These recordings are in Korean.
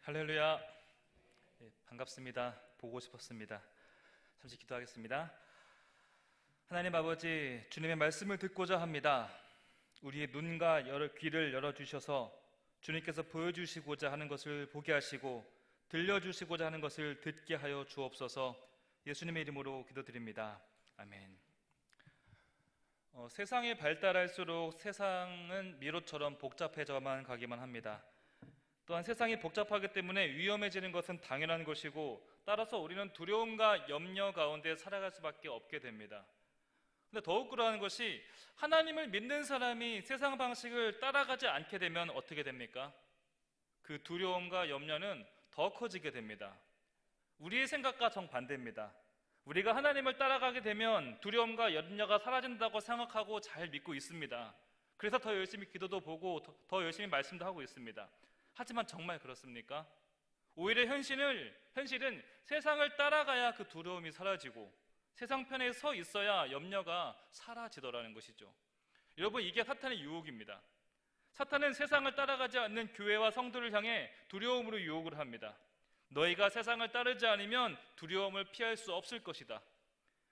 할렐루야. 반갑습니다. 보고 싶었습니다. 잠시 기도하겠습니다. 하나님 아버지, 주님의 말씀을 듣고자 합니다. 우리의 눈과 귀를 열어주셔서 주님께서 보여주시고자 하는 것을 보게 하시고 들려주시고자 하는 것을 듣게 하여 주옵소서. 예수님의 이름으로 기도드립니다. 아멘. 세상이 발달할수록 세상은 미로처럼 복잡해져만 가기만 합니다. 또한 세상이 복잡하기 때문에 위험해지는 것은 당연한 것이고, 따라서 우리는 두려움과 염려 가운데 살아갈 수밖에 없게 됩니다. 근데 더욱 그러한 것이, 하나님을 믿는 사람이 세상 방식을 따라가지 않게 되면 어떻게 됩니까? 그 두려움과 염려는 더 커지게 됩니다. 우리의 생각과 정반대입니다. 우리가 하나님을 따라가게 되면 두려움과 염려가 사라진다고 생각하고 잘 믿고 있습니다. 그래서 더 열심히 기도도 보고 더 열심히 말씀도 하고 있습니다. 하지만 정말 그렇습니까? 오히려 현실은 세상을 따라가야 그 두려움이 사라지고 세상 편에 서 있어야 염려가 사라지더라는 것이죠. 여러분, 이게 사탄의 유혹입니다. 사탄은 세상을 따라가지 않는 교회와 성도를 향해 두려움으로 유혹을 합니다. 너희가 세상을 따르지 않으면 두려움을 피할 수 없을 것이다.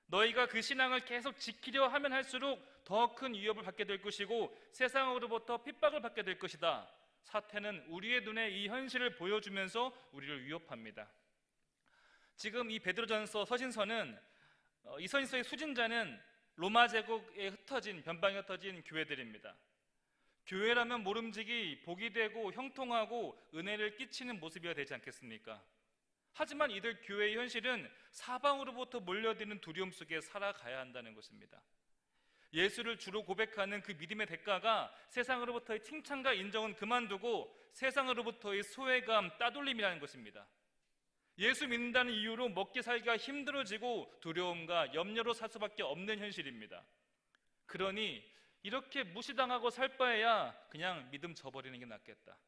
너희가 그 신앙을 계속 지키려 하면 할수록 더 큰 위협을 받게 될 것이고 세상으로부터 핍박을 받게 될 것이다. 사탄은 우리의 눈에 이 현실을 보여주면서 우리를 위협합니다. 지금 이 베드로전서 서신서는 이 서신서의 수진자는 로마 제국에 변방에 흩어진 교회들입니다. 교회라면 모름지기 복이 되고 형통하고 은혜를 끼치는 모습이어야 되지 않겠습니까? 하지만 이들 교회의 현실은 사방으로부터 몰려드는 두려움 속에 살아가야 한다는 것입니다. 예수를 주로 고백하는 그 믿음의 대가가 세상으로부터의 칭찬과 인정은 그만두고 세상으로부터의 소외감, 따돌림이라는 것입니다. 예수 믿는다는 이유로 먹기 살기가 힘들어지고 두려움과 염려로 살 수밖에 없는 현실입니다. 그러니 이렇게 무시당하고 살 바에야 그냥 믿음 저버리는 게 낫겠다.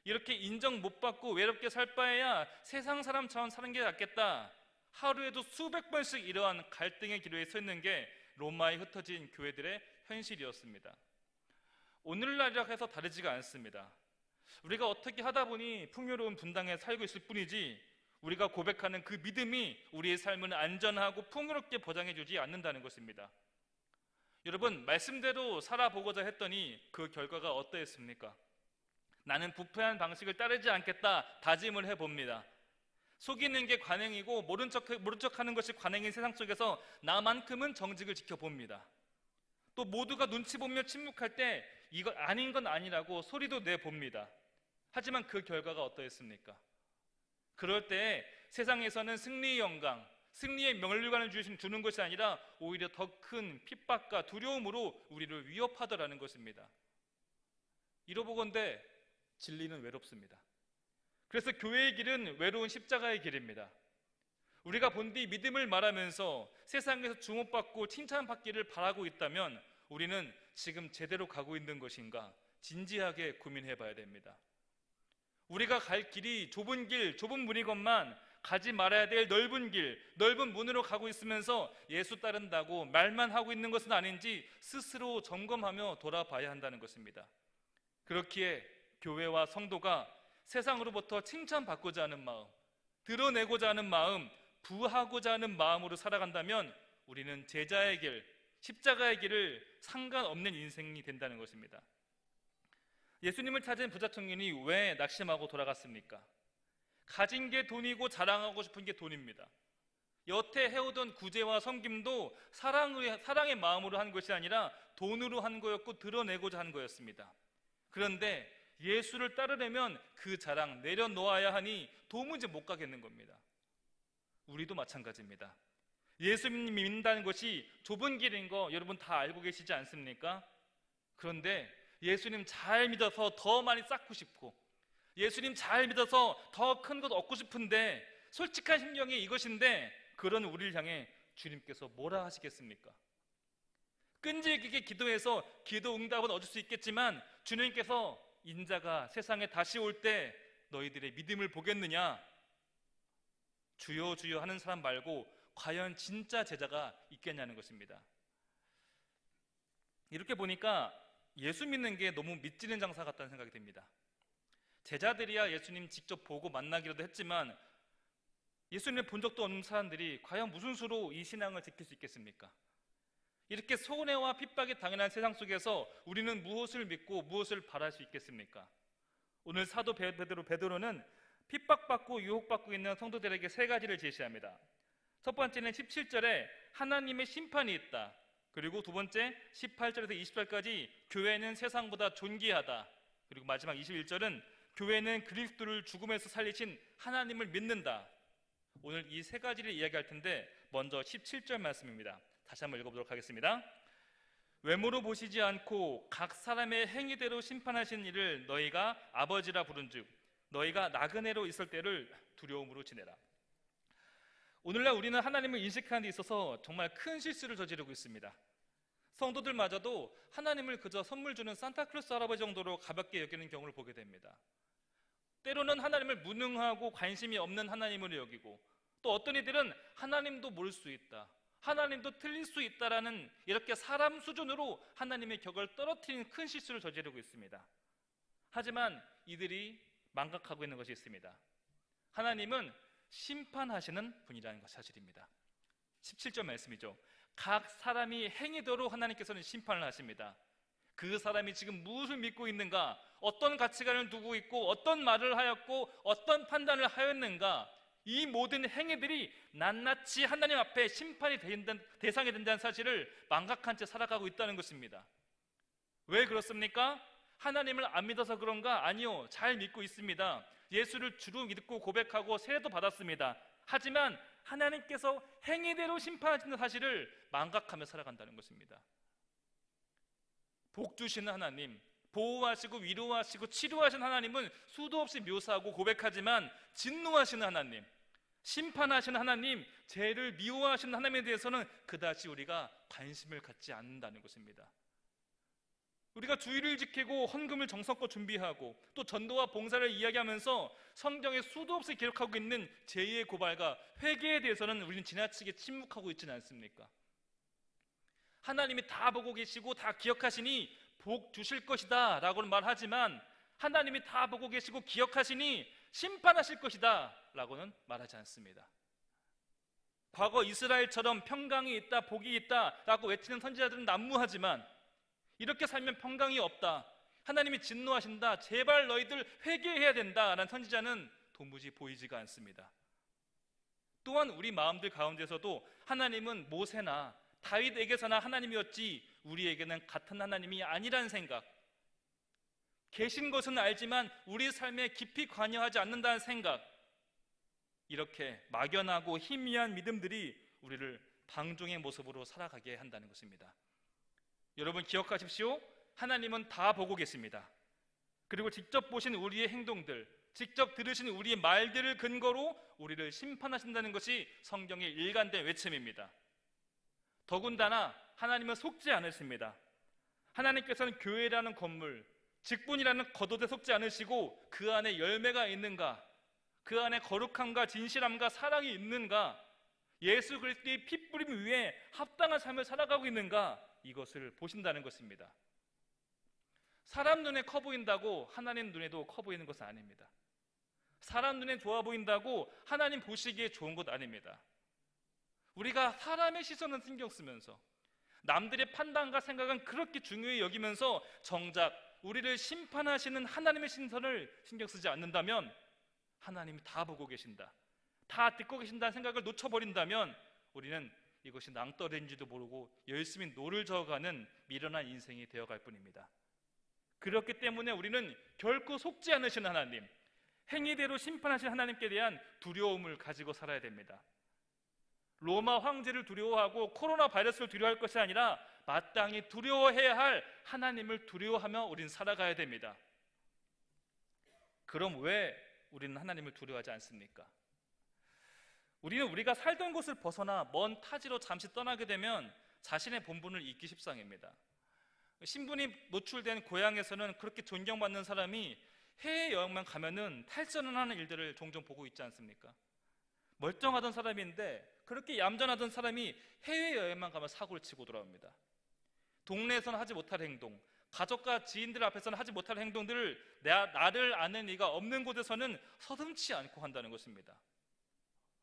이렇게 인정 못 받고 외롭게 살 바에야 세상 사람처럼 사는 게 낫겠다. 하루에도 수백 번씩 이러한 갈등의 기로에 서 있는 게 로마에 흩어진 교회들의 현실이었습니다. 오늘날이라 해서 다르지가 않습니다. 우리가 어떻게 하다 보니 풍요로운 분당에 살고 있을 뿐이지, 우리가 고백하는 그 믿음이 우리의 삶을 안전하고 풍요롭게 보장해주지 않는다는 것입니다. 여러분, 말씀대로 살아보고자 했더니 그 결과가 어떠했습니까? 나는 부패한 방식을 따르지 않겠다 다짐을 해봅니다. 속이는 게 관행이고 모른 척하는 것이 관행인 세상 속에서 나만큼은 정직을 지켜봅니다. 또 모두가 눈치 보며 침묵할 때 이거 아닌 건 아니라고 소리도 내봅니다. 하지만 그 결과가 어떠했습니까? 그럴 때 세상에서는 승리의 영광, 승리의 면류관을 주는 것이 아니라 오히려 더 큰 핍박과 두려움으로 우리를 위협하더라는 것입니다. 이러보건대 진리는 외롭습니다. 그래서 교회의 길은 외로운 십자가의 길입니다. 우리가 본디 믿음을 말하면서 세상에서 주목받고 칭찬받기를 바라고 있다면 우리는 지금 제대로 가고 있는 것인가 진지하게 고민해 봐야 됩니다. 우리가 갈 길이 좁은 문이건만 가지 말아야 될 넓은 길, 넓은 문으로 가고 있으면서 예수 따른다고 말만 하고 있는 것은 아닌지 스스로 점검하며 돌아봐야 한다는 것입니다. 그렇기에 교회와 성도가 세상으로부터 칭찬받고자 하는 마음, 드러내고자 하는 마음, 부하고자 하는 마음으로 살아간다면 우리는 제자의 길, 십자가의 길을 상관없는 인생이 된다는 것입니다. 예수님을 찾은 부자 청년이 왜 낙심하고 돌아갔습니까? 가진 게 돈이고 자랑하고 싶은 게 돈입니다. 여태 해오던 구제와 섬김도 사랑의 마음으로 한 것이 아니라 돈으로 한 거였고 드러내고자 한 거였습니다. 그런데 예수를 따르려면 그 자랑 내려놓아야 하니 도무지 못 가겠는 겁니다. 우리도 마찬가지입니다. 예수 믿는다는 것이 좁은 길인 거 여러분 다 알고 계시지 않습니까? 그런데 예수님 잘 믿어서 더 많이 쌓고 싶고, 예수님 잘 믿어서 더 큰 것 얻고 싶은데, 솔직한 심령이 이것인데 그런 우리를 향해 주님께서 뭐라 하시겠습니까? 끈질기게 기도해서 기도 응답은 얻을 수 있겠지만 주님께서 인자가 세상에 다시 올 때 너희들의 믿음을 보겠느냐? 주여 주여 하는 사람 말고 과연 진짜 제자가 있겠냐는 것입니다. 이렇게 보니까 예수 믿는 게 너무 믿지는 장사 같다는 생각이 듭니다. 제자들이야 예수님 직접 보고 만나기라도 했지만 예수님을 본 적도 없는 사람들이 과연 무슨 수로 이 신앙을 지킬 수 있겠습니까? 이렇게 손해와 핍박이 당연한 세상 속에서 우리는 무엇을 믿고 무엇을 바랄 수 있겠습니까? 오늘 사도 베드로는 핍박받고 유혹받고 있는 성도들에게 세 가지를 제시합니다. 첫 번째는 17절에 하나님의 심판이 있다. 그리고 두 번째 18절에서 20절까지 교회는 세상보다 존귀하다. 그리고 마지막 21절은 교회는 그리스도를 죽음에서 살리신 하나님을 믿는다. 오늘 이 세 가지를 이야기할 텐데 먼저 17절 말씀입니다. 다시 한번 읽어보도록 하겠습니다. 외모로 보시지 않고 각 사람의 행위대로 심판하신 이를 너희가 아버지라 부른즉 너희가 나그네로 있을 때를 두려움으로 지내라. 오늘날 우리는 하나님을 인식하는 데 있어서 정말 큰 실수를 저지르고 있습니다. 성도들마저도 하나님을 그저 선물 주는 산타클로스 할아버지 정도로 가볍게 여기는 경우를 보게 됩니다. 때로는 하나님을 무능하고 관심이 없는 하나님으로 여기고, 또 어떤 이들은 하나님도 모를 수 있다, 하나님도 틀릴 수 있다라는 이렇게 사람 수준으로 하나님의 격을 떨어뜨리는 큰 실수를 저지르고 있습니다. 하지만 이들이 망각하고 있는 것이 있습니다. 하나님은 심판하시는 분이라는 것이 사실입니다. 17절 말씀이죠. 각 사람이 행위대로 하나님께서는 심판을 하십니다. 그 사람이 지금 무엇을 믿고 있는가, 어떤 가치관을 두고 있고 어떤 말을 하였고 어떤 판단을 하였는가, 이 모든 행위들이 낱낱이 하나님 앞에 심판이 대상이 된다는 사실을 망각한 채 살아가고 있다는 것입니다. 왜 그렇습니까? 하나님을 안 믿어서 그런가? 아니요, 잘 믿고 있습니다. 예수를 주로 믿고 고백하고 세례도 받았습니다. 하지만 하나님께서 행위대로 심판하시는 사실을 망각하며 살아간다는 것입니다. 복 주시는 하나님, 보호하시고 위로하시고 치료하시는 하나님은 수도 없이 묘사하고 고백하지만 진노하시는 하나님, 심판하시는 하나님, 죄를 미워하시는 하나님에 대해서는 그다지 우리가 관심을 갖지 않는다는 것입니다. 우리가 주의를 지키고 헌금을 정성껏 준비하고 또 전도와 봉사를 이야기하면서 성경에 수도 없이 기록하고 있는 죄의 고발과 회개에 대해서는 우리는 지나치게 침묵하고 있지는 않습니까? 하나님이 다 보고 계시고 다 기억하시니 복 주실 것이다 라고는 말하지만, 하나님이 다 보고 계시고 기억하시니 심판하실 것이다 라고는 말하지 않습니다. 과거 이스라엘처럼 평강이 있다, 복이 있다 라고 외치는 선지자들은 난무하지만, 이렇게 살면 평강이 없다, 하나님이 진노하신다, 제발 너희들 회개해야 된다라는 선지자는 도무지 보이지가 않습니다. 또한 우리 마음들 가운데서도 하나님은 모세나 다윗에게서나 하나님이었지 우리에게는 같은 하나님이 아니라는 생각, 계신 것은 알지만 우리 삶에 깊이 관여하지 않는다는 생각, 이렇게 막연하고 희미한 믿음들이 우리를 방종의 모습으로 살아가게 한다는 것입니다. 여러분 기억하십시오. 하나님은 다 보고 계십니다. 그리고 직접 보신 우리의 행동들, 직접 들으신 우리의 말들을 근거로 우리를 심판하신다는 것이 성경의 일관된 외침입니다. 더군다나 하나님은 속지 않으십니다. 하나님께서는 교회라는 건물, 직분이라는 겉옷에 속지 않으시고 그 안에 열매가 있는가, 그 안에 거룩함과 진실함과 사랑이 있는가, 예수 그리스도의 핏부림 위에 합당한 삶을 살아가고 있는가, 이것을 보신다는 것입니다. 사람 눈에 커 보인다고 하나님 눈에도 커 보이는 것은 아닙니다. 사람 눈에 좋아 보인다고 하나님 보시기에 좋은 것 아닙니다. 우리가 사람의 시선은 신경 쓰면서 남들의 판단과 생각은 그렇게 중요히 여기면서 정작 우리를 심판하시는 하나님의 신선을 신경 쓰지 않는다면, 하나님이 다 보고 계신다, 다 듣고 계신다는 생각을 놓쳐버린다면 우리는 이것이 낭떠러지인지도 모르고 열심히 노를 저어가는 미련한 인생이 되어갈 뿐입니다. 그렇기 때문에 우리는 결코 속지 않으신 하나님, 행위대로 심판하신 하나님께 대한 두려움을 가지고 살아야 됩니다. 로마 황제를 두려워하고 코로나 바이러스를 두려워할 것이 아니라 마땅히 두려워해야 할 하나님을 두려워하며 우리는 살아가야 됩니다. 그럼 왜 우리는 하나님을 두려워하지 않습니까? 우리는 우리가 살던 곳을 벗어나 먼 타지로 잠시 떠나게 되면 자신의 본분을 잊기 십상입니다. 신분이 노출된 고향에서는 그렇게 존경받는 사람이 해외여행만 가면은 탈선을 하는 일들을 종종 보고 있지 않습니까? 멀쩡하던 사람인데 그렇게 얌전하던 사람이 해외여행만 가면 사고를 치고 돌아옵니다. 동네에서는 하지 못할 행동, 가족과 지인들 앞에서는 하지 못할 행동들을 나를 아는 이가 없는 곳에서는 서슴지 않고 한다는 것입니다.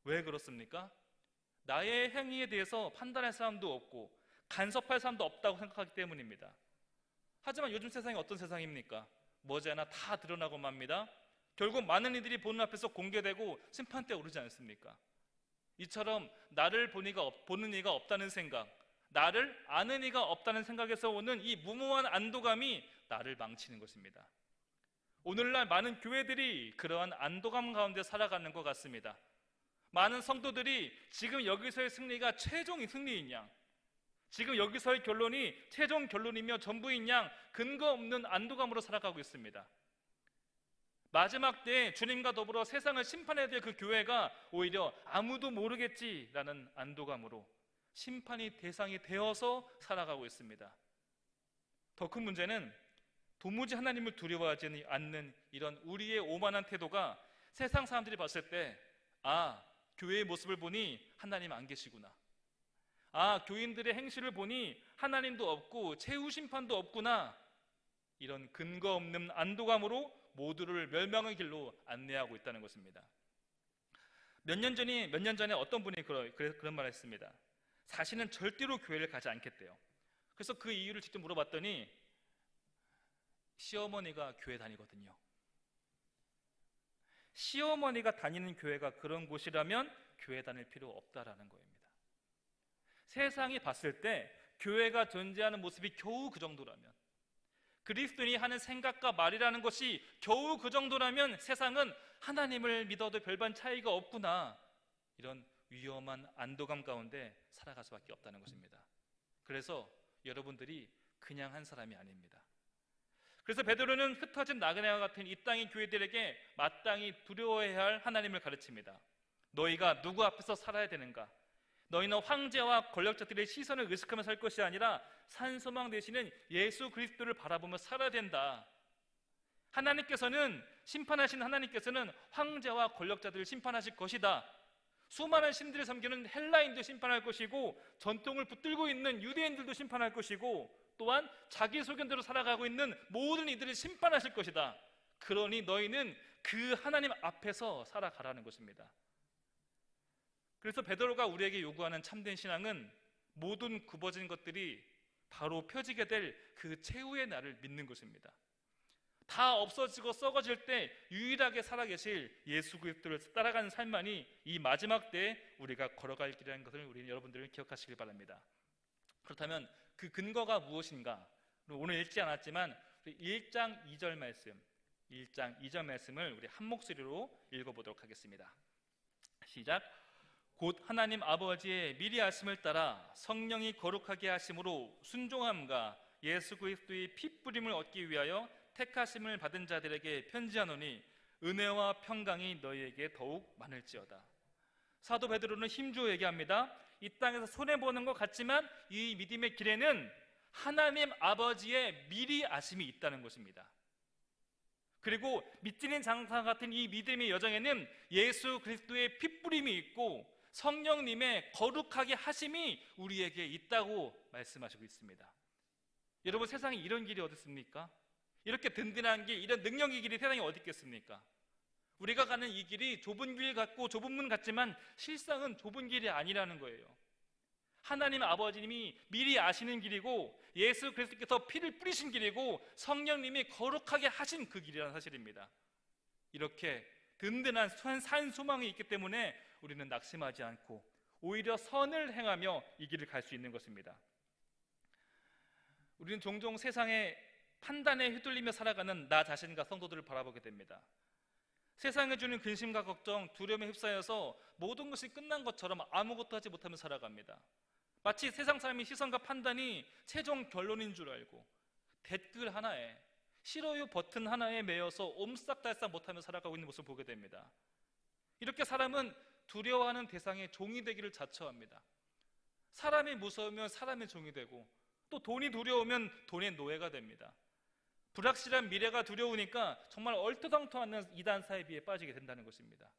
왜 그렇습니까? 나의 행위에 대해서 판단할 사람도 없고 간섭할 사람도 없다고 생각하기 때문입니다. 하지만 요즘 세상이 어떤 세상입니까? 머지않아 다 드러나고 맙니다. 결국 많은 이들이 보는 앞에서 공개되고 심판대에 오르지 않습니까? 이처럼 나를 보는 이가 없다는 생각, 나를 아는 이가 없다는 생각에서 오는 이 무모한 안도감이 나를 망치는 것입니다. 오늘날 많은 교회들이 그러한 안도감 가운데 살아가는 것 같습니다. 많은 성도들이 지금 여기서의 승리가 최종 승리인 양, 지금 여기서의 결론이 최종 결론이며 전부인 양 근거 없는 안도감으로 살아가고 있습니다. 마지막 때에 주님과 더불어 세상을 심판해야 될 그 교회가 오히려 아무도 모르겠지라는 안도감으로 심판이 대상이 되어서 살아가고 있습니다. 더 큰 문제는 도무지 하나님을 두려워하지 않는 이런 우리의 오만한 태도가 세상 사람들이 봤을 때 교회의 모습을 보니 하나님 안 계시구나, 교인들의 행실을 보니 하나님도 없고 최후 심판도 없구나, 이런 근거 없는 안도감으로 모두를 멸망의 길로 안내하고 있다는 것입니다. 몇 년 전에 어떤 분이 그런 말을 했습니다. 자신은 절대로 교회를 가지 않겠대요. 그래서 그 이유를 직접 물어봤더니 시어머니가 교회 다니거든요. 시어머니가 다니는 교회가 그런 곳이라면 교회 다닐 필요 없다라는 겁니다. 세상이 봤을 때 교회가 존재하는 모습이 겨우 그 정도라면, 그리스도인이 하는 생각과 말이라는 것이 겨우 그 정도라면 세상은 하나님을 믿어도 별반 차이가 없구나, 이런 위험한 안도감 가운데 살아갈 수밖에 없다는 것입니다. 그래서 여러분들이 그냥 한 사람이 아닙니다. 그래서 베드로는 흩어진 나그네와 같은 이 땅의 교회들에게 마땅히 두려워해야 할 하나님을 가르칩니다. 너희가 누구 앞에서 살아야 되는가? 너희는 황제와 권력자들의 시선을 의식하며 살 것이 아니라 산소망 되시는 예수 그리스도를 바라보며 살아야 된다. 심판하신 하나님께서는 황제와 권력자들을 심판하실 것이다. 수많은 신들을 섬기는 헬라인도 심판할 것이고, 전통을 붙들고 있는 유대인들도 심판할 것이고, 또한 자기 소견대로 살아가고 있는 모든 이들을 심판하실 것이다. 그러니 너희는 그 하나님 앞에서 살아가라는 것입니다. 그래서 베드로가 우리에게 요구하는 참된 신앙은 모든 굽어진 것들이 바로 펴지게 될 그 최후의 날을 믿는 것입니다. 다 없어지고 썩어질 때 유일하게 살아계실 예수 그리스도를 따라가는 삶만이 이 마지막 때에 우리가 걸어갈 길이라는 것을 우리 여러분들은 기억하시길 바랍니다. 그렇다면 그 근거가 무엇인가? 오늘 읽지 않았지만 1장 2절 말씀을 우리 한 목소리로 읽어보도록 하겠습니다. 시작. 곧 하나님 아버지의 미리 아심을 따라 성령이 거룩하게 하심으로 순종함과 예수 그리스도의 핏부림을 얻기 위하여 택하심을 받은 자들에게 편지하노니 은혜와 평강이 너희에게 더욱 많을지어다. 사도 베드로는 힘주어 얘기합니다. 이 땅에서 손해보는 것 같지만 이 믿음의 길에는 하나님 아버지의 미리 아심이 있다는 것입니다. 그리고 밑지는 장사 같은 이 믿음의 여정에는 예수 그리스도의 핏부림이 있고 성령님의 거룩하게 하심이 우리에게 있다고 말씀하시고 있습니다. 여러분, 세상에 이런 길이 어디 있습니까? 이렇게 든든한 길, 이런 능력의 길이 세상에 어디 있겠습니까? 우리가 가는 이 길이 좁은 길 같고 좁은 문 같지만 실상은 좁은 길이 아니라는 거예요. 하나님 아버지님이 미리 아시는 길이고 예수 그리스도께서 피를 뿌리신 길이고 성령님이 거룩하게 하신 그 길이라는 사실입니다. 이렇게 든든한 산 소망이 있기 때문에 우리는 낙심하지 않고 오히려 선을 행하며 이 길을 갈 수 있는 것입니다. 우리는 종종 세상의 판단에 휘둘리며 살아가는 나 자신과 성도들을 바라보게 됩니다. 세상에 주는 근심과 걱정, 두려움에 휩싸여서 모든 것이 끝난 것처럼 아무것도 하지 못하며 살아갑니다. 마치 세상 사람의 시선과 판단이 최종 결론인 줄 알고 댓글 하나에, 싫어요 버튼 하나에 매여서 옴싹달싹 못하며 살아가고 있는 모습을 보게 됩니다. 이렇게 사람은 두려워하는 대상의 종이 되기를 자처합니다. 사람이 무서우면 사람의 종이 되고 또 돈이 두려우면 돈의 노예가 됩니다. 불확실한 미래가 두려우니까 정말 얼토당토하는 이단 사이비에 빠지게 된다는 것입니다.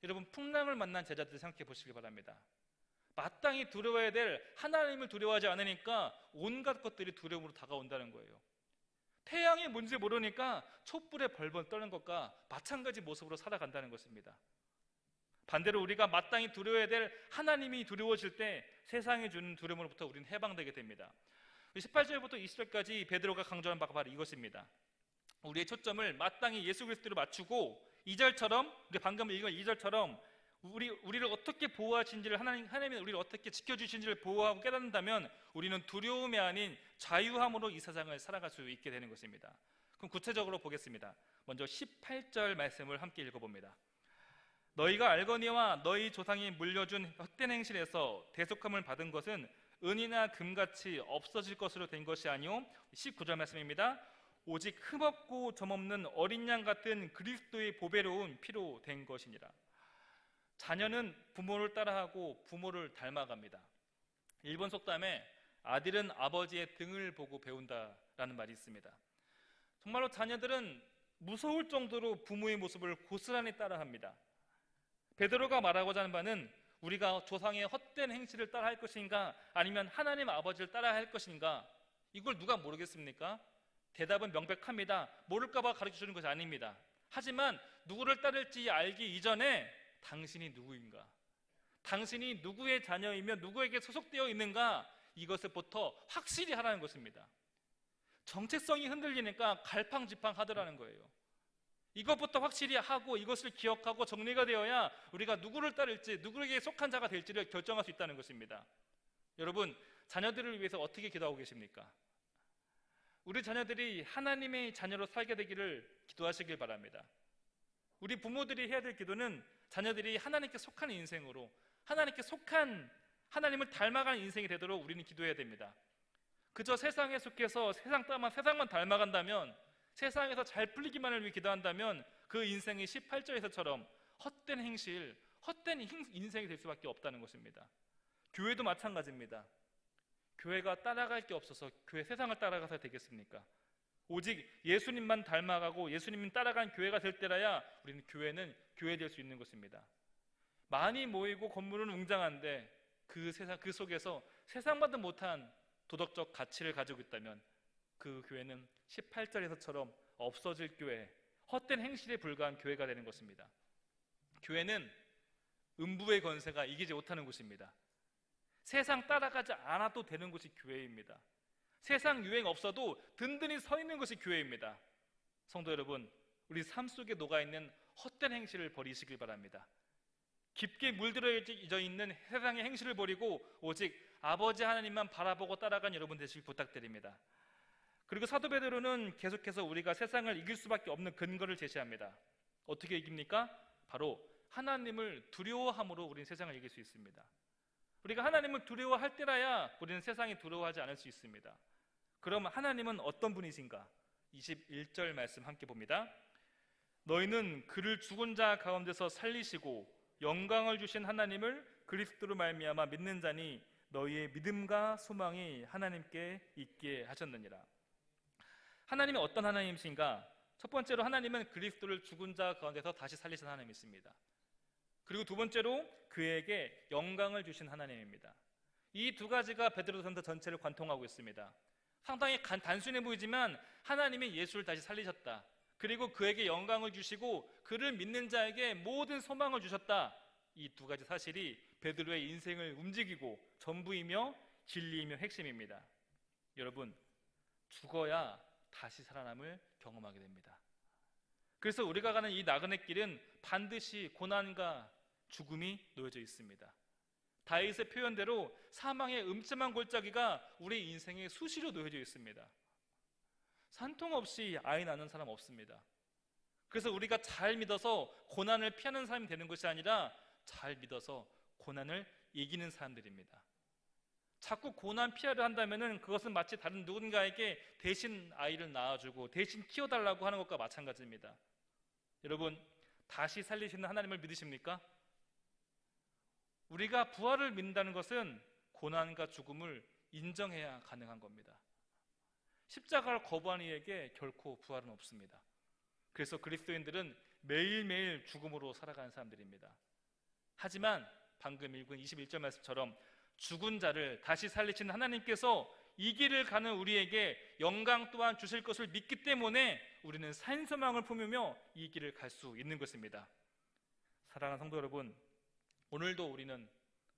여러분, 풍랑을 만난 제자들 생각해 보시기 바랍니다. 마땅히 두려워해야 될 하나님을 두려워하지 않으니까 온갖 것들이 두려움으로 다가온다는 거예요. 태양이 뭔지 모르니까 촛불에 벌벌 떠는 것과 마찬가지 모습으로 살아간다는 것입니다. 반대로 우리가 마땅히 두려워야 될 하나님이 두려워질 때 세상이 주는 두려움으로부터 우리는 해방되게 됩니다. 18절부터 20절까지 베드로가 강조한 바가 바로 이것입니다. 우리의 초점을 마땅히 예수 그리스도로 맞추고 2절처럼, 우리 방금 읽은 2절처럼 우리를 어떻게 보호하신지를, 하나님이 우리를 어떻게 지켜주신지를 보호하고 깨닫는다면 우리는 두려움이 아닌 자유함으로 이 세상을 살아갈 수 있게 되는 것입니다. 그럼 구체적으로 보겠습니다. 먼저 18절 말씀을 함께 읽어봅니다. 너희가 알거니와 너희 조상이 물려준 헛된 행실에서 대속함을 받은 것은 은이나 금같이 없어질 것으로 된 것이 아니오. 19절 말씀입니다. 오직 흠없고 점없는 어린 양 같은 그리스도의 보배로운 피로 된 것이니라. 자녀는 부모를 따라하고 부모를 닮아갑니다. 일본 속담에 아들은 아버지의 등을 보고 배운다라는 말이 있습니다. 정말로 자녀들은 무서울 정도로 부모의 모습을 고스란히 따라합니다. 베드로가 말하고자 하는 바는 우리가 조상의 헛된 행실을 따라할 것인가, 아니면 하나님 아버지를 따라할 것인가, 이걸 누가 모르겠습니까? 대답은 명백합니다. 모를까봐 가르쳐주는 것이 아닙니다. 하지만 누구를 따를지 알기 이전에 당신이 누구인가, 당신이 누구의 자녀이며 누구에게 소속되어 있는가, 이것을부터 확실히 하라는 것입니다. 정체성이 흔들리니까 갈팡질팡하더라는 거예요. 이것부터 확실히 하고 이것을 기억하고 정리가 되어야 우리가 누구를 따를지, 누구에게 속한 자가 될지를 결정할 수 있다는 것입니다. 여러분, 자녀들을 위해서 어떻게 기도하고 계십니까? 우리 자녀들이 하나님의 자녀로 살게 되기를 기도하시길 바랍니다. 우리 부모들이 해야 될 기도는 자녀들이 하나님께 속한 인생으로, 하나님께 속한, 하나님을 닮아가는 인생이 되도록 우리는 기도해야 됩니다. 그저 세상에 속해서 세상만 닮아간다면, 세상에서 잘 풀리기만을 위해 기도한다면 그 인생이 18절에서처럼 헛된 행실, 헛된 인생이 될 수밖에 없다는 것입니다. 교회도 마찬가지입니다. 교회가 따라갈 게 없어서 교회 세상을 따라가서 되겠습니까? 오직 예수님만 닮아가고 예수님만 따라간 교회가 될 때라야 우리는 교회는 교회 될 수 있는 것입니다. 많이 모이고 건물은 웅장한데 그 속에서 세상과도 못한 도덕적 가치를 가지고 있다면 그 교회는 18절에서처럼 없어질 교회, 헛된 행실에 불과한 교회가 되는 것입니다. 교회는 음부의 권세가 이기지 못하는 곳입니다. 세상 따라가지 않아도 되는 곳이 교회입니다. 세상 유행 없어도 든든히 서 있는 것이 교회입니다. 성도 여러분, 우리 삶 속에 녹아있는 헛된 행실을 버리시길 바랍니다. 깊게 물들어져 있는 세상의 행실을 버리고 오직 아버지 하나님만 바라보고 따라간 여러분 되시길 부탁드립니다. 그리고 사도 베드로는 계속해서 우리가 세상을 이길 수밖에 없는 근거를 제시합니다. 어떻게 이깁니까? 바로 하나님을 두려워함으로 우리는 세상을 이길 수 있습니다. 우리가 하나님을 두려워할 때라야 우리는 세상이 두려워하지 않을 수 있습니다. 그럼 하나님은 어떤 분이신가? 21절 말씀 함께 봅니다. 너희는 그를 죽은 자 가운데서 살리시고 영광을 주신 하나님을 그리스도로 말미암아 믿는 자니 너희의 믿음과 소망이 하나님께 있게 하셨느니라. 하나님이 어떤 하나님이신가? 첫 번째로 하나님은 그리스도를 죽은 자 가운데서 다시 살리신 하나님이십니다. 그리고 두 번째로 그에게 영광을 주신 하나님입니다. 이 두 가지가 베드로전서 전체를 관통하고 있습니다. 상당히 단순해 보이지만 하나님이 예수를 다시 살리셨다, 그리고 그에게 영광을 주시고 그를 믿는 자에게 모든 소망을 주셨다, 이 두 가지 사실이 베드로의 인생을 움직이고 전부이며 진리이며 핵심입니다. 여러분, 죽어야 다시 살아남을 경험하게 됩니다. 그래서 우리가 가는 이 나그네 길은 반드시 고난과 죽음이 놓여져 있습니다. 다윗의 표현대로 사망의 음침한 골짜기가 우리 인생에 수시로 놓여져 있습니다. 산통 없이 아이 낳는 사람 없습니다. 그래서 우리가 잘 믿어서 고난을 피하는 사람이 되는 것이 아니라 잘 믿어서 고난을 이기는 사람들입니다. 자꾸 고난 피하려 한다면 그것은 마치 다른 누군가에게 대신 아이를 낳아주고 대신 키워달라고 하는 것과 마찬가지입니다. 여러분, 다시 살리시는 하나님을 믿으십니까? 우리가 부활을 믿는다는 것은 고난과 죽음을 인정해야 가능한 겁니다. 십자가를 거부한 이에게 결코 부활은 없습니다. 그래서 그리스도인들은 매일매일 죽음으로 살아가는 사람들입니다. 하지만 방금 읽은 21절 말씀처럼 죽은 자를 다시 살리신 하나님께서 이 길을 가는 우리에게 영광 또한 주실 것을 믿기 때문에 우리는 산소망을 품으며 이 길을 갈 수 있는 것입니다. 사랑하는 성도 여러분, 오늘도 우리는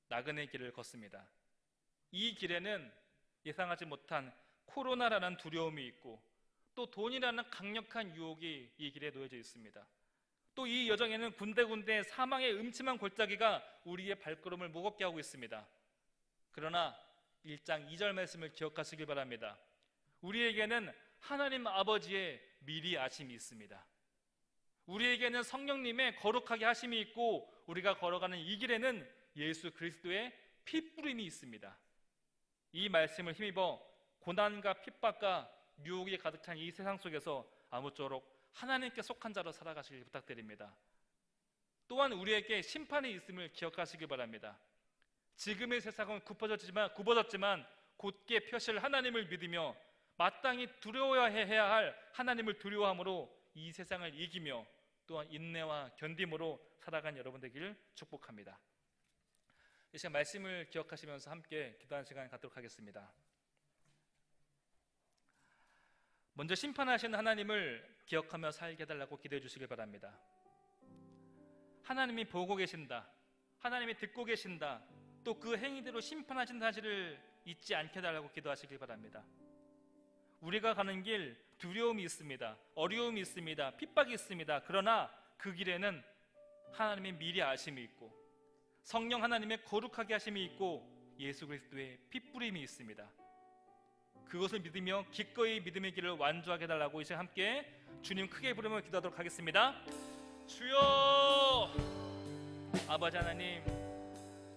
나그네 길을 걷습니다. 이 길에는 예상하지 못한 코로나라는 두려움이 있고 또 돈이라는 강력한 유혹이 이 길에 놓여져 있습니다. 또 이 여정에는 군데군데 사망의 음침한 골짜기가 우리의 발걸음을 무겁게 하고 있습니다. 그러나 1장 2절 말씀을 기억하시길 바랍니다. 우리에게는 하나님 아버지의 미리 아심이 있습니다. 우리에게는 성령님의 거룩하게 하심이 있고 우리가 걸어가는 이 길에는 예수 그리스도의 피뿌림이 있습니다. 이 말씀을 힘입어 고난과 핍박과 유혹이 가득 찬 이 세상 속에서 아무쪼록 하나님께 속한 자로 살아가시길 부탁드립니다. 또한 우리에게 심판이 있음을 기억하시길 바랍니다. 지금의 세상은 굽어졌지만 곧게 펴실 하나님을 믿으며 마땅히 두려워해야 할 하나님을 두려워함으로 이 세상을 이기며 또한 인내와 견딤으로 살아간 여러분 되기를 축복합니다. 이 시간 말씀을 기억하시면서 함께 기도하는 시간 갖도록 하겠습니다. 먼저 심판하시는 하나님을 기억하며 살게 해달라고 기도해 주시길 바랍니다. 하나님이 보고 계신다, 하나님이 듣고 계신다, 또 그 행위대로 심판하신 사실을 잊지 않게 해달라고 기도하시길 바랍니다. 우리가 가는 길 두려움이 있습니다, 어려움이 있습니다, 핍박이 있습니다. 그러나 그 길에는 하나님의 미리 아심이 있고 성령 하나님의 거룩하게 하심이 있고 예수 그리스도의 핏뿌림이 있습니다. 그것을 믿으며 기꺼이 믿음의 길을 완주하게 해달라고 이제 함께 주님 크게 부르며 기도하도록 하겠습니다. 주여, 아버지 하나님,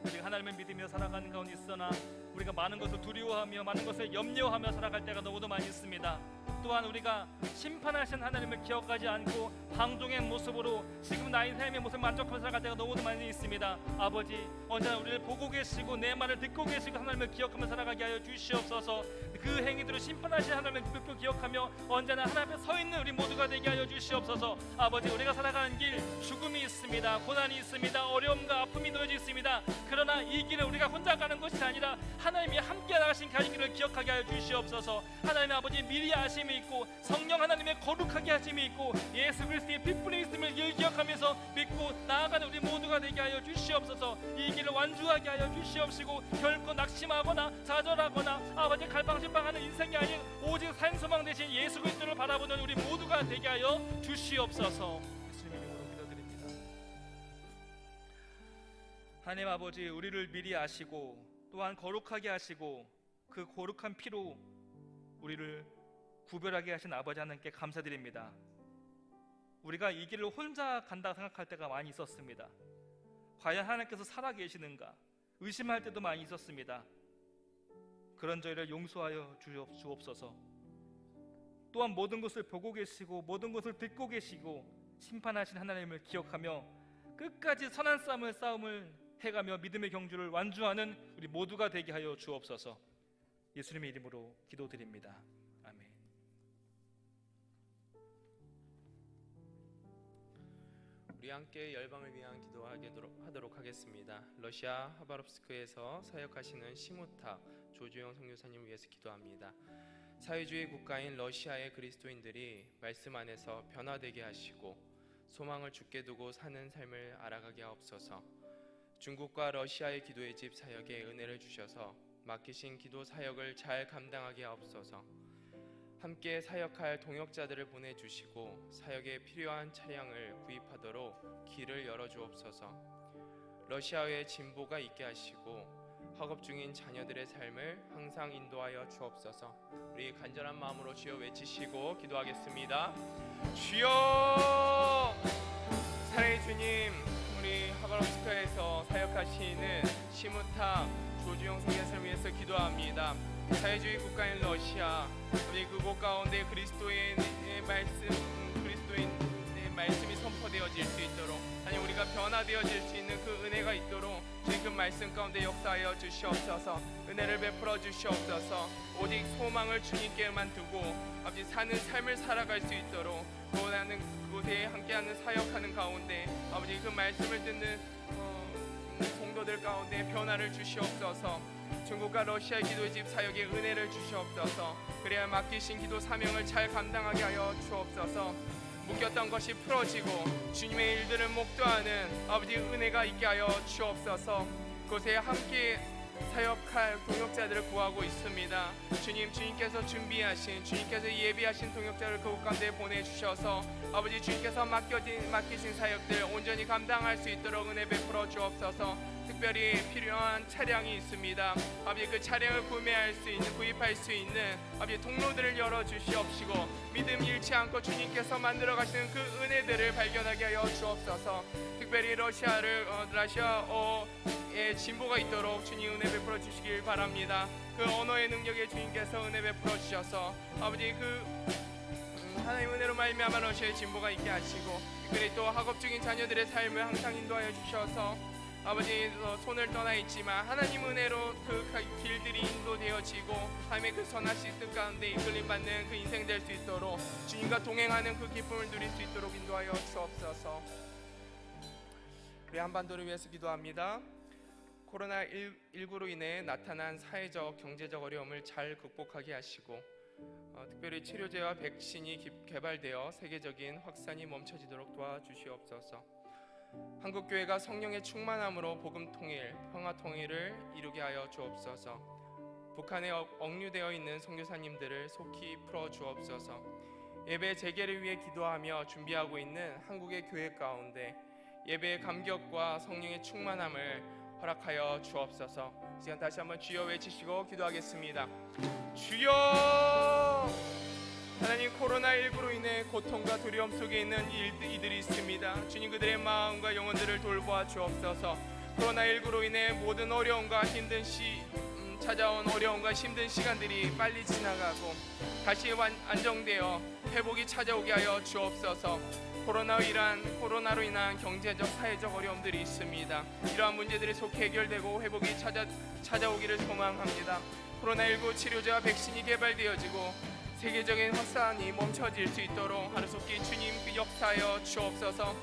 우리가 하나님을 믿으며 살아가는 가운데 있으나 우리가 많은 것을 두려워하며 많은 것을 염려하며 살아갈 때가 너무도 많이 있습니다. 또한 우리가 심판하신 하나님을 기억하지 않고 방종의 모습으로 지금 나의 삶의 모습을 만족하며 살아갈 때가 너무도 많이 있습니다. 아버지, 언제나 우리를 보고 계시고 내 말을 듣고 계시고 하나님을 기억하며 살아가게 하여 주시옵소서. 그 행위대로 심판하신 하나님을 깊이 기억하며 언제나 하나님 앞에 서 있는 우리 모두가 되게 하여 주시옵소서. 아버지, 우리가 살아가는 길 죽음이 있습니다, 고난이 있습니다, 어려움과 아픔이 놓여져 있습니다. 그러나 이 길을 우리가 혼자 가는 것이 아니라 하나님이 함께 나가신 가는 길을 기억하게 하여 주시옵소서. 하나님 아버지 미리 아심이 있고 성령 하나님의 거룩하게 하심이 있고 예수 그리스도의 핏불이 있음을 기억하면서 믿고 나아가는 우리 모두가 되게 하여 주시옵소서. 이 길을 완주하게 하여 주시옵시고 결코 낙심하거나 좌절하거나 아버지 갈팡질팡하는 인생이 아닌 오직 산소망 대신 예수 그리스도를 바라보는 우리 모두가 되게 하여 주시옵소서. 예수님 이름으로 기도드립니다. 하나님 아버지, 우리를 미리 아시고 또한 거룩하게 하시고 그 거룩한 피로 우리를 구별하게 하신 아버지 하나님께 감사드립니다. 우리가 이 길을 혼자 간다 생각할 때가 많이 있었습니다. 과연 하나님께서 살아계시는가 의심할 때도 많이 있었습니다. 그런 저희를 용서하여 주옵소서. 또한 모든 것을 보고 계시고 모든 것을 듣고 계시고 심판하신 하나님을 기억하며 끝까지 선한 싸움을 해가며 믿음의 경주를 완주하는 우리 모두가 되게 하여 주옵소서. 예수님의 이름으로 기도드립니다. 아멘. 우리 함께 열방을 위한 기도하도록 하겠습니다. 러시아 하바롭스크에서 사역하시는 시무타 조주영 선교사님을 위해서 기도합니다. 사회주의 국가인 러시아의 그리스도인들이 말씀 안에서 변화되게 하시고 소망을 굳게 두고 사는 삶을 알아가게 하옵소서. 중국과 러시아의 기도의 집 사역에 은혜를 주셔서 맡기신 기도 사역을 잘 감당하게 하옵소서. 함께 사역할 동역자들을 보내주시고 사역에 필요한 차량을 구입하도록 길을 열어주옵소서. 러시아의 진보가 있게 하시고 학업 중인 자녀들의 삶을 항상 인도하여 주옵소서. 우리 간절한 마음으로 주여 외치시고 기도하겠습니다. 주여, 사랑의 주님, 우리 하바롭스크에서 사역하시는 시무타 조주영 선교사를 위해서 기도합니다. 사회주의 국가인 러시아, 우리 그곳 가운데 그리스도의 말씀이 선포되어질 수 있도록, 아니 우리가 변화되어질 수 있는 그 은혜가 있도록 주님 그 말씀 가운데 역사하여 주시옵소서. 은혜를 베풀어 주시옵소서. 오직 소망을 주님께만 두고 아버지 사는 삶을 살아갈 수 있도록 그곳에 함께하는 사역하는 가운데 아버지 그 말씀을 듣는 성도들 가운데 변화를 주시옵소서. 중국과 러시아의 기도의 집 사역에 은혜를 주시옵소서. 그래야 맡기신 기도 사명을 잘 감당하게 하여 주옵소서. 묶였던 것이 풀어지고 주님의 일들을 목도하는 아버지 은혜가 있게 하여 주옵소서. 그곳에 함께 사역할 동역자들을 구하고 있습니다. 주님, 주님께서 준비하신, 주님께서 예비하신 동역자를 그곳 가운데 보내주셔서 아버지 주님께서 맡기신 사역들 온전히 감당할 수 있도록 은혜 베풀어 주옵소서. 특별히 필요한 차량이 있습니다. 아버지 그 차량을 구입할 수 있는 아버지 통로들을 열어 주시옵시고 믿음 잃지 않고 주님께서 만들어 가시는 그 은혜들을 발견하게 하여 주옵소서. 특별히 러시아어의 진보가 있도록 주님 은혜 베풀어 주시길 바랍니다. 그 언어의 능력에 주님께서 은혜 베풀어 주셔서 아버지 하나님 은혜로 말미암아 러시아의 진보가 있게 하시고 특별히 또 학업 중인 자녀들의 삶을 항상 인도하여 주셔서 아버지 손을 떠나 있지만 하나님 은혜로 그 길들이 인도되어지고 하나님의 그 선하신 뜻 가운데 이끌림 받는 그 인생 될 수 있도록 주님과 동행하는 그 기쁨을 누릴 수 있도록 인도하여 주옵소서. 우리 한반도를 위해서 기도합니다. 코로나19로 인해 나타난 사회적 경제적 어려움을 잘 극복하게 하시고 특별히 치료제와 백신이 개발되어 세계적인 확산이 멈춰지도록 도와주시옵소서. 한국교회가 성령의 충만함으로 복음 통일, 평화 통일을 이루게 하여 주옵소서. 북한에 억류되어 있는 선교사님들을 속히 풀어 주옵소서. 예배 재개를 위해 기도하며 준비하고 있는 한국의 교회 가운데 예배의 감격과 성령의 충만함을 허락하여 주옵소서. 이 시간 다시 한번 주여 외치시고 기도하겠습니다. 주여! 하나님, 코로나19로 인해 고통과 두려움 속에 있는 이들이 있습니다. 주님, 그들의 마음과 영혼들을 돌보아 주옵소서. 코로나19로 인해 모든 어려움과 찾아온 어려움과 힘든 시간들이 빨리 지나가고 다시 안정되어 회복이 찾아오게 하여 주옵소서. 코로나로 인한 경제적, 사회적 어려움들이 있습니다. 이러한 문제들이 속히 해결되고 회복이 찾아오기를 소망합니다. 코로나19 치료제와 백신이 개발되어지고 세계적인 확산이 멈춰질 수 있도록 하루속히 주님 역사하여 주옵소서.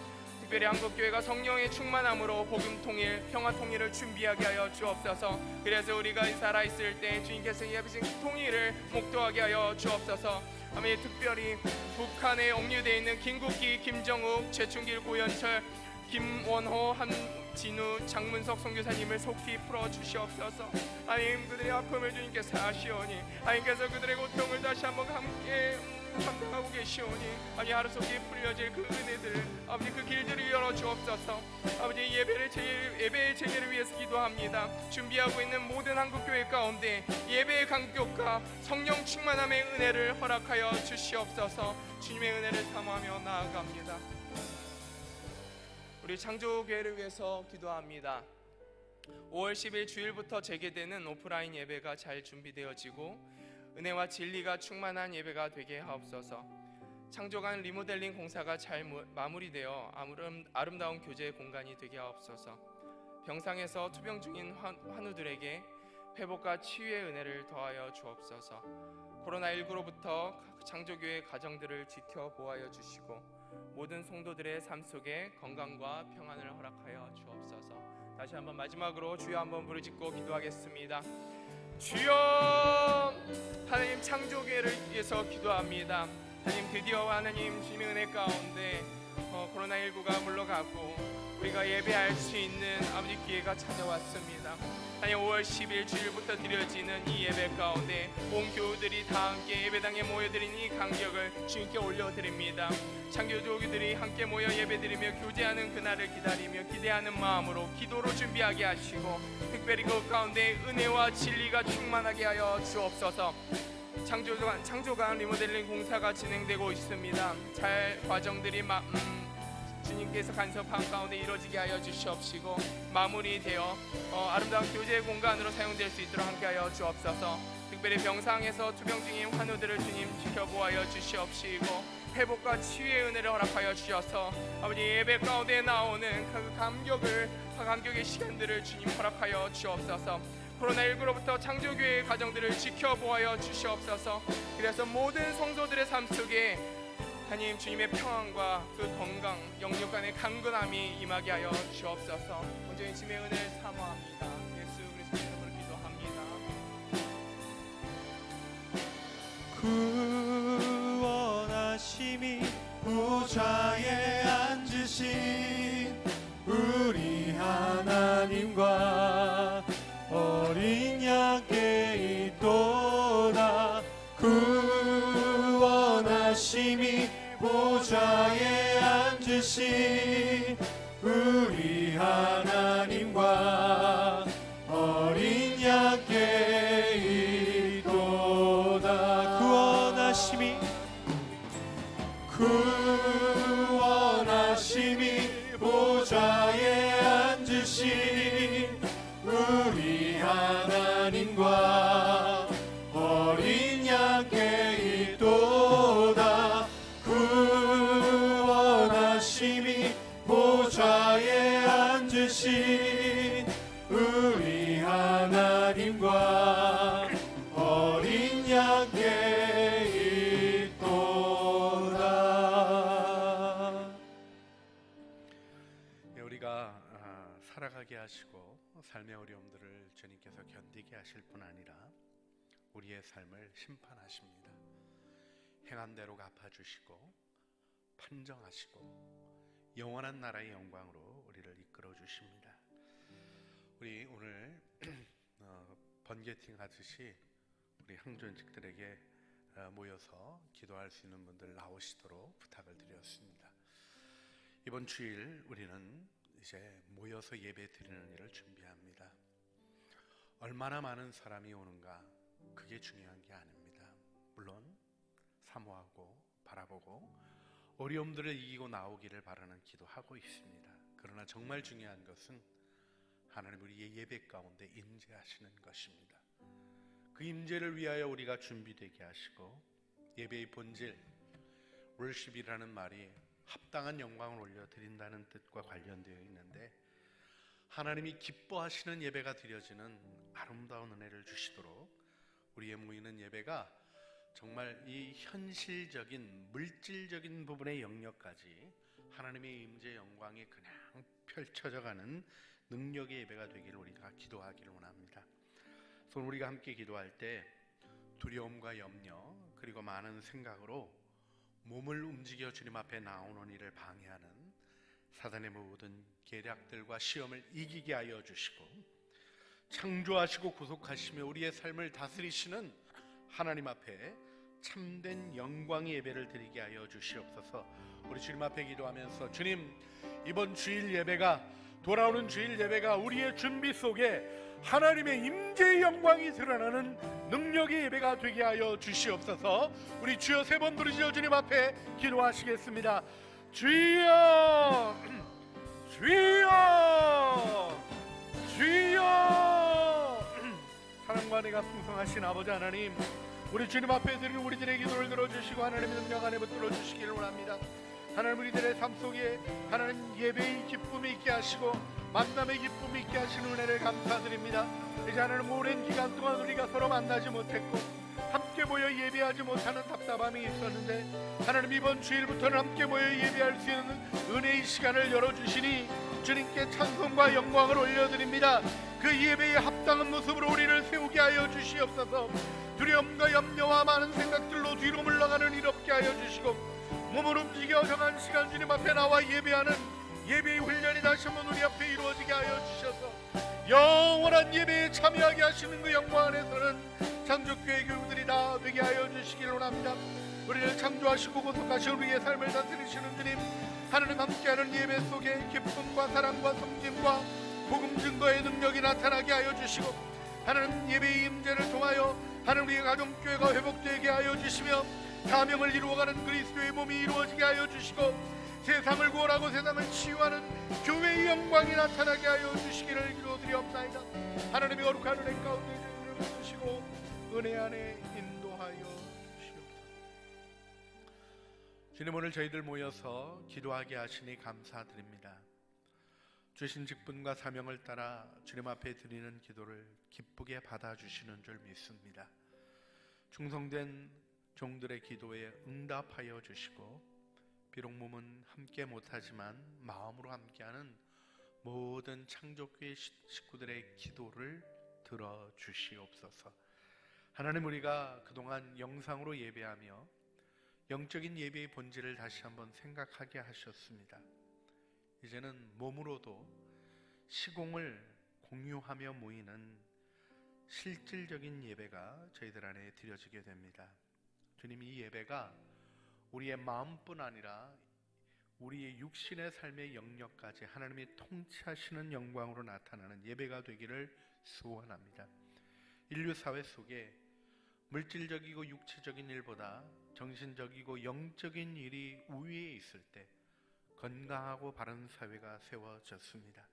특별히 한국교회가 성령의 충만함으로 복음 통일, 평화 통일을 준비하게 하여 주옵소서. 그래서 우리가 살아있을 때 주님께서 예비신 통일을 목도하게 하여 주옵소서. 아멘. 특별히 북한에 억류되어 있는 김국기, 김정욱, 최충길, 고현철, 김원호, 한진우, 장문석 선교사님을 속히 풀어주시옵소서. 하나님, 그들의 아픔을 주님께서 아시오니 하나님께서 그들의 고통을 다시 한번 함께 감당하고 계시오니 아니 하루속히 풀려질 그 은혜들 아버지 그 길들을 열어주옵소서. 아버지 예배의 재개를 위해서 기도합니다. 준비하고 있는 모든 한국교회 가운데 예배의 감격과 성령 충만함의 은혜를 허락하여 주시옵소서. 주님의 은혜를 사모하며 나아갑니다. 우리 창조교회를 위해서 기도합니다. 5월 10일 주일부터 재개되는 오프라인 예배가 잘 준비되어지고 은혜와 진리가 충만한 예배가 되게 하옵소서. 창조관 리모델링 공사가 잘 마무리되어 아름다운 교제 공간이 되게 하옵소서. 병상에서 투병 중인 환우들에게 회복과 치유의 은혜를 더하여 주옵소서. 코로나19로부터 창조교회 가정들을 지켜보아여 주시고 모든 성도들의 삶 속에 건강과 평안을 허락하여 주옵소서. 다시 한번 마지막으로 주여 한번 부르짖고 기도하겠습니다. 주여! 하나님, 창조교회를 위해서 기도합니다. 하나님, 드디어 하나님 주님의 은혜 가운데 코로나19가 물러가고 우리가 예배할 수 있는 아버지 기회가 찾아왔습니다. 하나님, 5월 10일 주일부터 드려지는 이 예배 가운데 온 교우들이 다 함께 예배당에 모여드린 이 감격을 주님께 올려드립니다. 창조교우들이 함께 모여 예배드리며 교제하는 그날을 기다리며 기대하는 마음으로 기도로 준비하게 하시고 특별히 그 가운데 은혜와 진리가 충만하게 하여 주옵소서. 창조관 리모델링 공사가 진행되고 있습니다. 잘 과정들이 주님께서 간섭한 가운데 이루어지게 하여 주시옵시고 마무리되어 아름다운 교제 공간으로 사용될 수 있도록 함께하여 주옵소서. 특별히 병상에서 투병 중인 환우들을 주님 지켜보아여 주시옵시고 회복과 치유의 은혜를 허락하여 주셔서 아버지 예배 가운데 나오는 그 감격의 시간들을 주님 허락하여 주옵소서. 코로나19로부터 창조교회의 가정들을 지켜보아여 주시옵소서. 그래서 모든 성도들의 삶 속에 하나님 주님의 평안과 그 건강, 영육 간의 강건함이 임하게 하여 주옵소서. 온전히 주님의 은혜를 사모합니다. 예수 그리스도 이름으로 기도합니다. 원하심이 보좌에 앉으신 우리 하나님과 어린 양께 있도다. 그 원하심이 보좌에 앉으신 우리 하나님과 어린 양께 있도다. 그 원하심이 보좌에 앉으신 우리 하나님과 어린 양께 있도다. 우리가 살아가게 하시고 삶의 어려움들을 주님께서 견디게 하실 뿐 아니라 우리의 삶을 심판하십니다. 행한 대로 갚아주시고 판정하시고 영원한 나라의 영광으로 우리를 이끌어 주십니다. 우리 오늘 번개팅 하듯이 우리 항존직들에게 모여서 기도할 수 있는 분들 나오시도록 부탁을 드렸습니다. 이번 주일 우리는 이제 모여서 예배 드리는 일을 준비합니다. 얼마나 많은 사람이 오는가 그게 중요한 게 아닙니다. 물론 사모하고 바라보고 어려움들을 이기고 나오기를 바라는 기도하고 있습니다. 그러나 정말 중요한 것은 하나님 우리의 예배 가운데 임재하시는 것입니다. 그 임재를 위하여 우리가 준비되게 하시고 예배의 본질 월십이라는 말이 합당한 영광을 올려드린다는 뜻과 관련되어 있는데 하나님이 기뻐하시는 예배가 드려지는 아름다운 은혜를 주시도록 우리의 모이는 예배가 정말 이 현실적인 물질적인 부분의 영역까지 하나님의 임재 영광이 그냥 펼쳐져가는 능력의 예배가 되기를 우리가 기도하기를 원합니다. 그래서 우리가 함께 기도할 때 두려움과 염려 그리고 많은 생각으로 몸을 움직여 주님 앞에 나오는 일을 방해하는 사단의 모든 계략들과 시험을 이기게 하여 주시고 창조하시고 구속하시며 우리의 삶을 다스리시는 하나님 앞에 참된 영광의 예배를 드리게 하여 주시옵소서. 우리 주님 앞에 기도하면서 주님 이번 주일 예배가 돌아오는 주일 예배가 우리의 준비 속에 하나님의 임재의 영광이 드러나는 능력의 예배가 되게 하여 주시옵소서. 우리 주여 세 번 부르시어 주님 앞에 기도하시겠습니다. 주여 주여 주여. 사랑과 내가 풍성하신 아버지 하나님 우리 주님 앞에 드리는 우리들의 기도를 들어주시고 하나님의 능력 안에 붙들어 주시기를 원합니다. 하나님 우리들의 삶 속에 하나님 예배의 기쁨이 있게 하시고 만남의 기쁨이 있게 하시는 은혜를 감사드립니다. 이제 하나님 오랜 기간 동안 우리가 서로 만나지 못했고 함께 모여 예배하지 못하는 답답함이 있었는데 하나님 이번 주일부터는 함께 모여 예배할 수 있는 은혜의 시간을 열어주시니 주님께 찬송과 영광을 올려드립니다. 그 예배에 합당한 모습으로 우리를 세우게 하여 주시옵소서. 두려움과 염려와 많은 생각들로 뒤로 물러가는 일 없게 하여 주시고 몸을 움직여 정한 시간 주님 앞에 나와 예배하는 예배의 훈련이 다시 한번 우리 앞에 이루어지게 하여 주셔서 영원한 예배에 참여하게 하시는 그 영광 안에서는 창조교회 교우들이 다 되게 하여 주시기를 원합니다. 우리를 창조하시고 구속하신 우리의 삶을 다스리시는 주님 하나님 함께하는 예배 속에 기쁨과 사랑과 섬김과 복음 증거의 능력이 나타나게 하여 주시고 하나님 예배의 임재를 통하여 하나님 우리의 가정교회가 회복되게 하여 주시며 사명을 이루어가는 그리스도의 몸이 이루어지게 하여 주시고 세상을 구원하고 세상을 치유하는 교회의 영광이 나타나게 하여 주시기를 기도드리옵나이다. 하나님의 거룩한 은혜 가운데 저희를 부으시고 은혜 안에 인도하여 주시옵소서. 주님 오늘 저희들 모여서 기도하게 하시니 감사드립니다. 주신 직분과 사명을 따라 주님 앞에 드리는 기도를 기쁘게 받아주시는 줄 믿습니다. 충성된 종들의 기도에 응답하여 주시고 비록 몸은 함께 못하지만 마음으로 함께하는 모든 창조교회 식구들의 기도를 들어주시옵소서. 하나님 우리가 그동안 영상으로 예배하며 영적인 예배의 본질을 다시 한번 생각하게 하셨습니다. 이제는 몸으로도 시공을 공유하며 모이는 실질적인 예배가 저희들 안에 드려지게 됩니다. 주님 이 예배가 우리의 마음뿐 아니라 우리의 육신의 삶의 영역까지 하나님이 통치하시는 영광으로 나타나는 예배가 되기를 소원합니다. 인류 사회 속에 물질적이고 육체적인 일보다 정신적이고 영적인 일이 우위에 있을 때 건강하고 바른 사회가 세워졌습니다.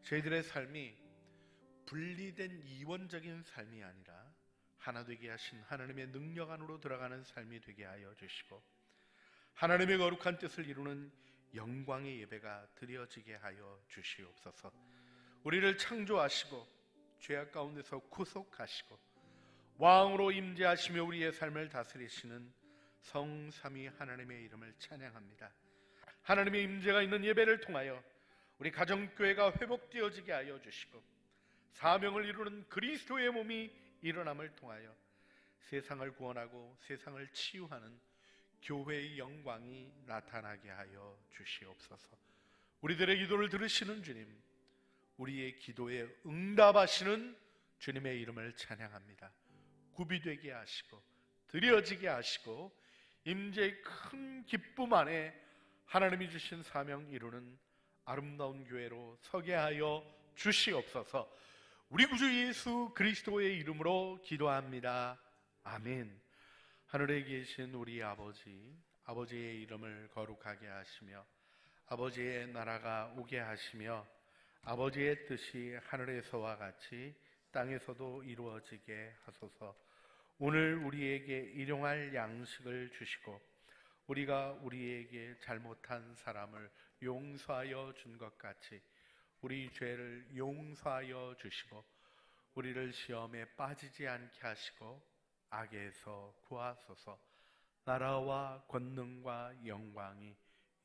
저희들의 삶이 분리된 이원적인 삶이 아니라 하나 되게 하신 하나님의 능력 안으로 들어가는 삶이 되게 하여 주시고, 하나님의 거룩한 뜻을 이루는 영광의 예배가 드려지게 하여 주시옵소서. 우리를 창조하시고 죄악 가운데서 구속하시고 왕으로 임재하시며 우리의 삶을 다스리시는 성삼위 하나님의 이름을 찬양합니다. 하나님의 임재가 있는 예배를 통하여 우리 가정교회가 회복되어지게 하여 주시고, 사명을 이루는 그리스도의 몸이 일어남을 통하여 세상을 구원하고 세상을 치유하는 교회의 영광이 나타나게 하여 주시옵소서. 우리들의 기도를 들으시는 주님, 우리의 기도에 응답하시는 주님의 이름을 찬양합니다. 구비되게 하시고 드려지게 하시고 임재의 큰 기쁨 안에 하나님이 주신 사명 이루는 아름다운 교회로 서게 하여 주시옵소서. 우리 구주 예수 그리스도의 이름으로 기도합니다. 아멘. 하늘에 계신 우리 아버지, 아버지의 이름을 거룩하게 하시며 아버지의 나라가 오게 하시며 아버지의 뜻이 하늘에서와 같이 땅에서도 이루어지게 하소서. 오늘 우리에게 일용할 양식을 주시고 우리가 우리에게 잘못한 사람을 용서하여 준 것 같이 우리 죄를 용서하여 주시고 우리를 시험에 빠지지 않게 하시고 악에서 구하소서. 나라와 권능과 영광이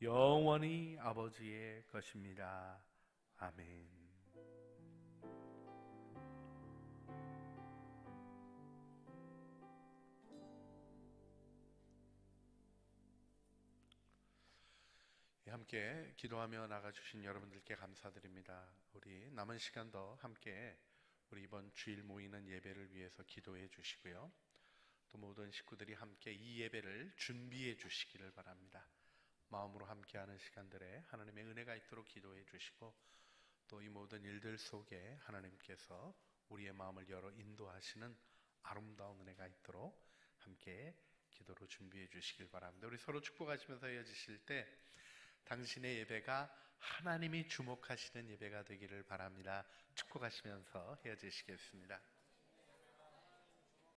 영원히 아버지의 것입니다. 아멘. 함께 기도하며 나가주신 여러분들께 감사드립니다. 우리 남은 시간도 함께 우리 이번 주일 모이는 예배를 위해서 기도해 주시고요. 또 모든 식구들이 함께 이 예배를 준비해 주시기를 바랍니다. 마음으로 함께하는 시간들에 하나님의 은혜가 있도록 기도해 주시고 또 이 모든 일들 속에 하나님께서 우리의 마음을 열어 인도하시는 아름다운 은혜가 있도록 함께 기도로 준비해 주시길 바랍니다. 우리 서로 축복하시면서 헤어지실 때 당신의 예배가 하나님이 주목하시는 예배가 되기를 바랍니다. 축복하시면서 헤어지시겠습니다.